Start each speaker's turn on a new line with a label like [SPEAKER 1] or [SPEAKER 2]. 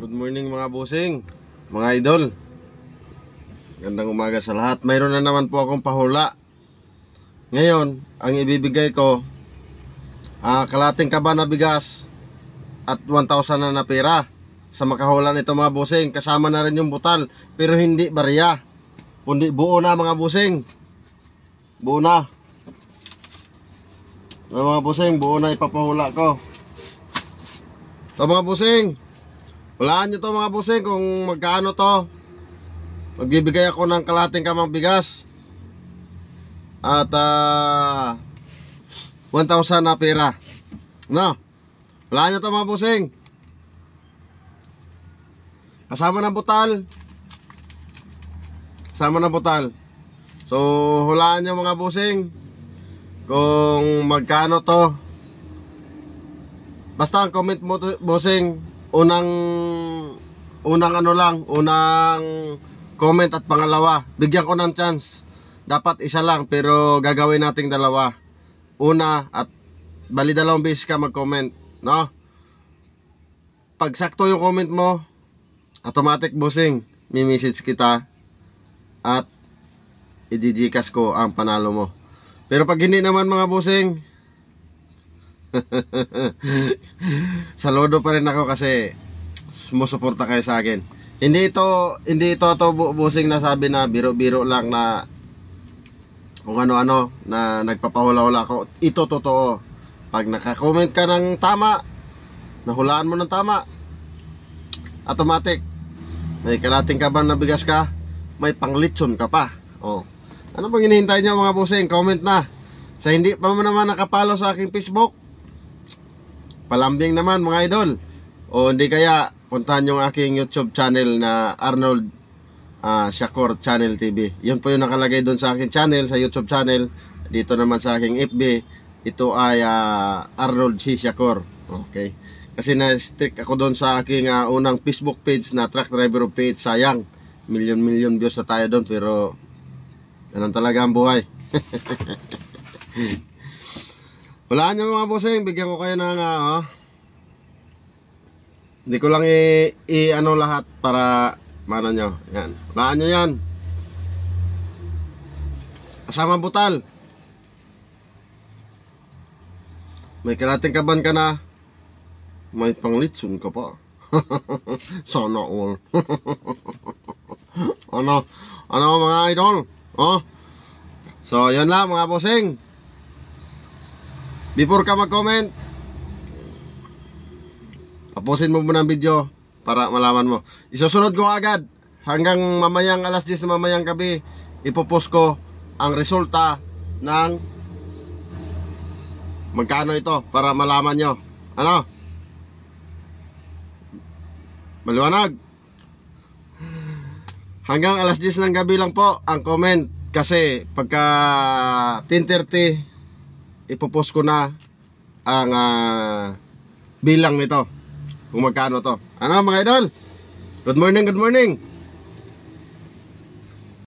[SPEAKER 1] Good morning mga bossing, mga idol. Gandang umaga sa lahat. Mayroon na naman po akong pahula. Ngayon, ang ibibigay ko kalating kaba na bigas at 1,000 na pera sa makahula nito mga bossing. Kasama na rin yung butal, pero hindi barya, kundi buo na mga bossing. Buo na mga bossing, buo na ipapahula ko. So mga bossing, hulaan nyo to mga bossing kung magkano to. Magbibigay ako ng kalating kamang bigas at 1,000 na pera. No, hulaan nyo to mga bossing. Kasama ng butal. Kasama ng butal. So hulaan nyo mga bossing kung magkano to. Basta ang comment mo bossing, unang comment at pangalawa, bigyan ko ng chance. Dapat isa lang pero gagawin nating dalawa. Una at bali dalawang beses ka mag-comment, no? Pag sakto yung comment mo, automatic bossing, mi-message kita at i-gcash ko ang panalo mo. Pero pag hindi naman mga bossing, saludo pa rin ako kasi sumusuporta kayo sa akin. Hindi ito bossing na sabi na biro-biro lang na kung ano-ano na nagpapahula-hula ako. Ito totoo. Pag naka-comment ka ng tama, nahulaan mo ng tama, automatic may kalating kaban na bigas ka, may panglitson ka pa. Oh. Ano bang hinihintay niyo mga bossing? Comment na. Sa hindi pa mo naman nakapalo sa aking Facebook, palambing naman mga idol. O hindi kaya puntahan yung aking YouTube channel na Arnold Shakur Channel TV. Yun po yung nakalagay doon sa aking channel, sa YouTube channel. Dito naman sa aking FB, ito ay Arnold C. Shakur. Okay. Kasi na-strict ako doon sa aking unang Facebook page na Truck Driver page. Sayang, million views na tayo doon, pero ganun talaga ang buhay. Walaan nyo mga bossing, bigyan ko kayo ng hindi ko lang i-ano lahat para mano nyo. Yan. Walaan nyo yan. Kasama butal. May kalating kaban ka na, may panglitson ka pa. Sana all. Ano mga idol? Oh. So yan lang mga bossing. Before ka mag-comment, tapusin mo muna ang video para malaman mo. Isusunod ko agad hanggang mamayang alas 10 na mamayang gabi. Ipopost ko ang resulta ng magkano ito para malaman nyo. Ano? Maliwanag. Hanggang alas 10 ng gabi lang po ang comment. Kasi pagka 10:30 ipopost ko na ang bilang nito kung magkano to. Ano mga idol? Good morning, good morning.